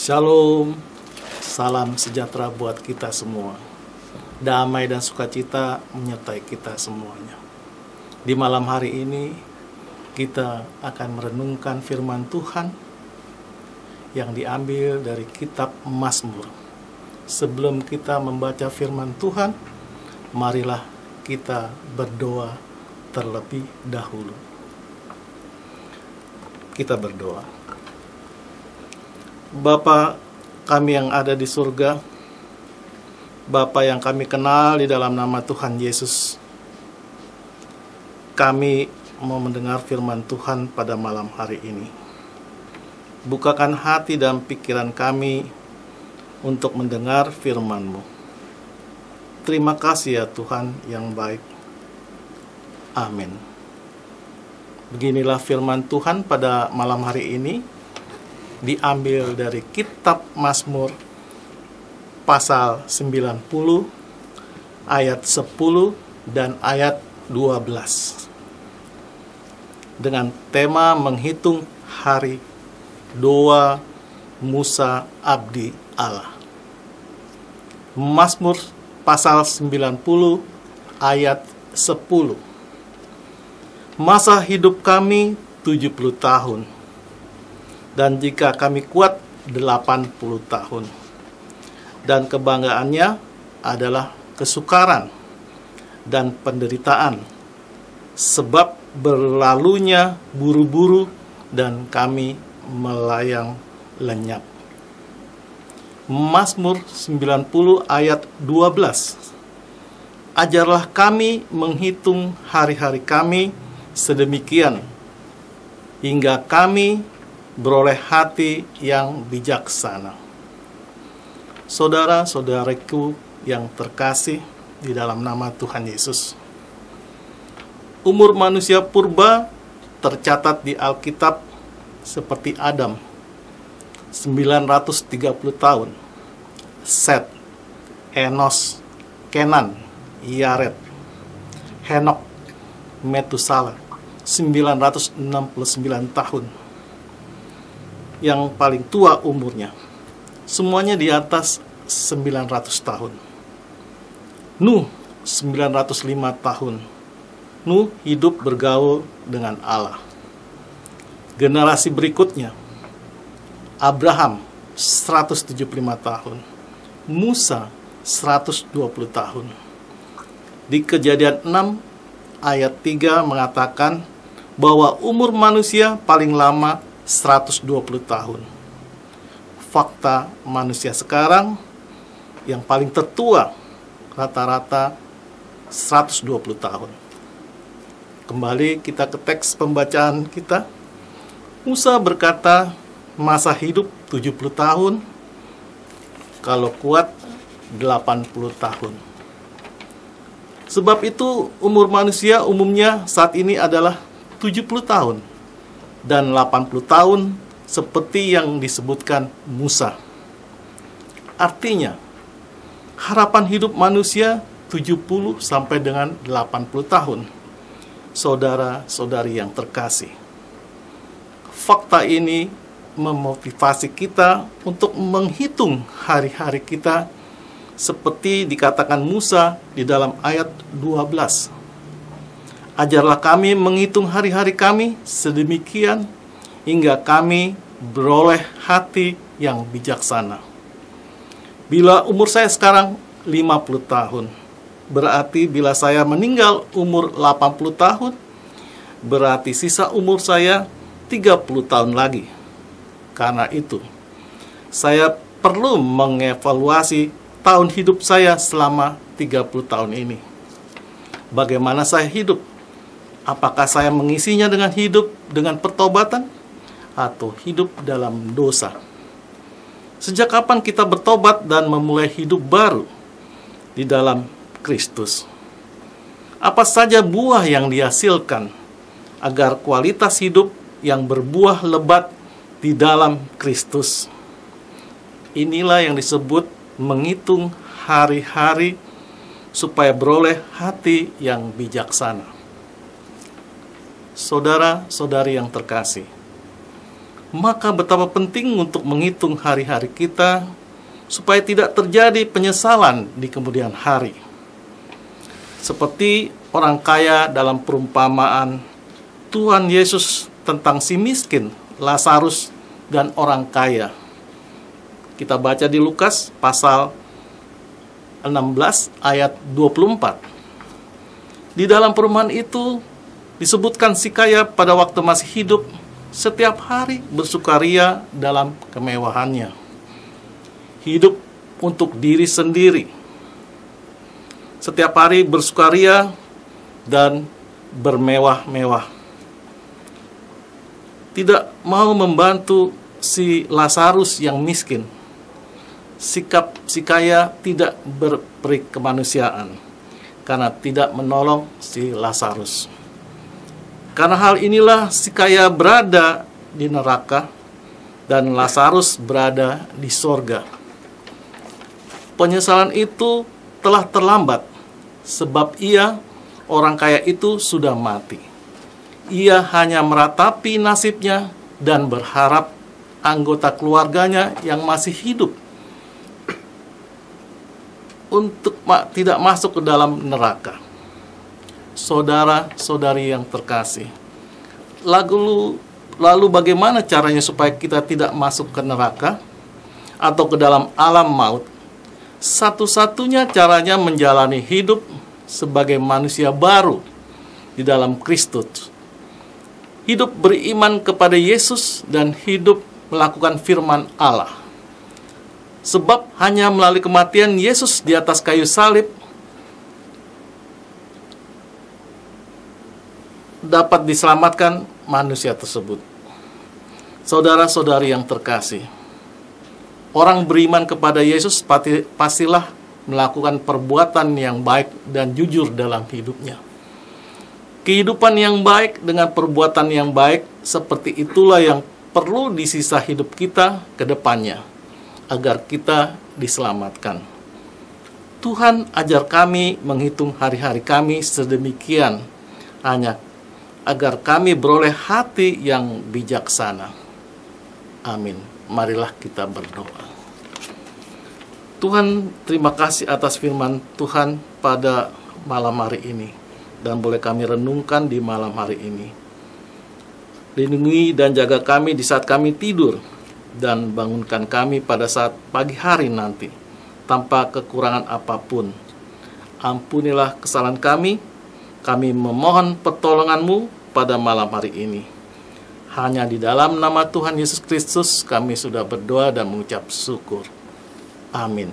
Shalom, salam sejahtera buat kita semua. Damai dan sukacita menyertai kita semuanya. Di malam hari ini, kita akan merenungkan firman Tuhan yang diambil dari kitab Mazmur. Sebelum kita membaca firman Tuhan, marilah kita berdoa terlebih dahulu. Kita berdoa. Bapa kami yang ada di surga, Bapa yang kami kenal di dalam nama Tuhan Yesus, kami mau mendengar firman Tuhan pada malam hari ini. Bukakan hati dan pikiran kami untuk mendengar firman-Mu. Terima kasih ya Tuhan yang baik. Amin. Beginilah firman Tuhan pada malam hari ini, diambil dari kitab Mazmur pasal 90 ayat 10 dan ayat 12 dengan tema menghitung hari doa Musa abdi Allah. Mazmur pasal 90 ayat 10. Masa hidup kami 70 tahun, dan jika kami kuat 80 tahun. Dan kebanggaannya adalah kesukaran dan penderitaan, sebab berlalunya buru-buru dan kami melayang lenyap. Mazmur 90 ayat 12. Ajarlah kami menghitung hari-hari kami sedemikian, hingga kami beroleh hati yang bijaksana. Saudara-saudariku yang terkasih di dalam nama Tuhan Yesus, umur manusia purba tercatat di Alkitab seperti Adam 930 tahun, Set, Enos, Kenan, Yared, Henok, Metusala 969 tahun. Yang paling tua umurnya, semuanya di atas 900 tahun. Nuh 905 tahun. Nuh hidup bergaul dengan Allah. Generasi berikutnya, Abraham 175 tahun, Musa 120 tahun. Di Kejadian 6 ayat 3 mengatakan bahwa umur manusia paling lama 120 tahun. Fakta manusia sekarang yang paling tertua rata-rata 120 tahun. Kembali kita ke teks pembacaan kita. Musa berkata masa hidup 70 tahun, kalau kuat 80 tahun. Sebab itu umur manusia umumnya saat ini adalah 70 tahun. Dan 80 tahun seperti yang disebutkan Musa. Artinya, harapan hidup manusia 70 sampai dengan 80 tahun. Saudara-saudari yang terkasih, fakta ini memotivasi kita untuk menghitung hari-hari kita seperti dikatakan Musa di dalam ayat 12. Ajarlah kami menghitung hari-hari kami sedemikian hingga kami beroleh hati yang bijaksana. Bila umur saya sekarang 50 tahun, berarti bila saya meninggal umur 80 tahun, berarti sisa umur saya 30 tahun lagi. Karena itu, saya perlu mengevaluasi tahun hidup saya selama 30 tahun ini. Bagaimana saya hidup? Apakah saya mengisinya dengan hidup dengan pertobatan atau hidup dalam dosa? Sejak kapan kita bertobat dan memulai hidup baru di dalam Kristus? Apa saja buah yang dihasilkan agar kualitas hidup yang berbuah lebat di dalam Kristus? Inilah yang disebut menghitung hari-hari supaya beroleh hati yang bijaksana. Saudara-saudari yang terkasih, maka betapa penting untuk menghitung hari-hari kita supaya tidak terjadi penyesalan di kemudian hari. Seperti orang kaya dalam perumpamaan Tuhan Yesus tentang si miskin, Lazarus, dan orang kaya. Kita baca di Lukas pasal 16 ayat 24. Di dalam perumpamaan itu disebutkan si kaya pada waktu masih hidup setiap hari bersukaria dalam kemewahannya. Hidup untuk diri sendiri. Setiap hari bersukaria dan bermewah-mewah. Tidak mau membantu si Lazarus yang miskin. Sikap si kaya tidak berperi kemanusiaan karena tidak menolong si Lazarus. Karena hal inilah si kaya berada di neraka dan Lazarus berada di sorga. Penyesalan itu telah terlambat sebab orang kaya itu sudah mati. Ia hanya meratapi nasibnya dan berharap anggota keluarganya yang masih hidup untuk tidak masuk ke dalam neraka. Saudara-saudari yang terkasih, lalu bagaimana caranya supaya kita tidak masuk ke neraka atau ke dalam alam maut? Satu-satunya caranya menjalani hidup sebagai manusia baru di dalam Kristus. Hidup beriman kepada Yesus dan hidup melakukan firman Allah. Sebab hanya melalui kematian Yesus di atas kayu salib dapat diselamatkan manusia tersebut. Saudara-saudari yang terkasih, orang beriman kepada Yesus pastilah melakukan perbuatan yang baik dan jujur dalam hidupnya. Kehidupan yang baik dengan perbuatan yang baik seperti itulah yang perlu di sisa hidup kita ke depannya, agar kita diselamatkan. Tuhan ajar kami menghitung hari-hari kami sedemikian, hanya agar kami beroleh hati yang bijaksana. Amin. Marilah kita berdoa. Tuhan, terima kasih atas firman Tuhan pada malam hari ini, dan boleh kami renungkan di malam hari ini. Lindungi dan jaga kami di saat kami tidur, dan bangunkan kami pada saat pagi hari nanti, tanpa kekurangan apapun. Ampunilah kesalahan kami memohon pertolongan-Mu pada malam hari ini. Hanya di dalam nama Tuhan Yesus Kristus kami sudah berdoa dan mengucap syukur. Amin.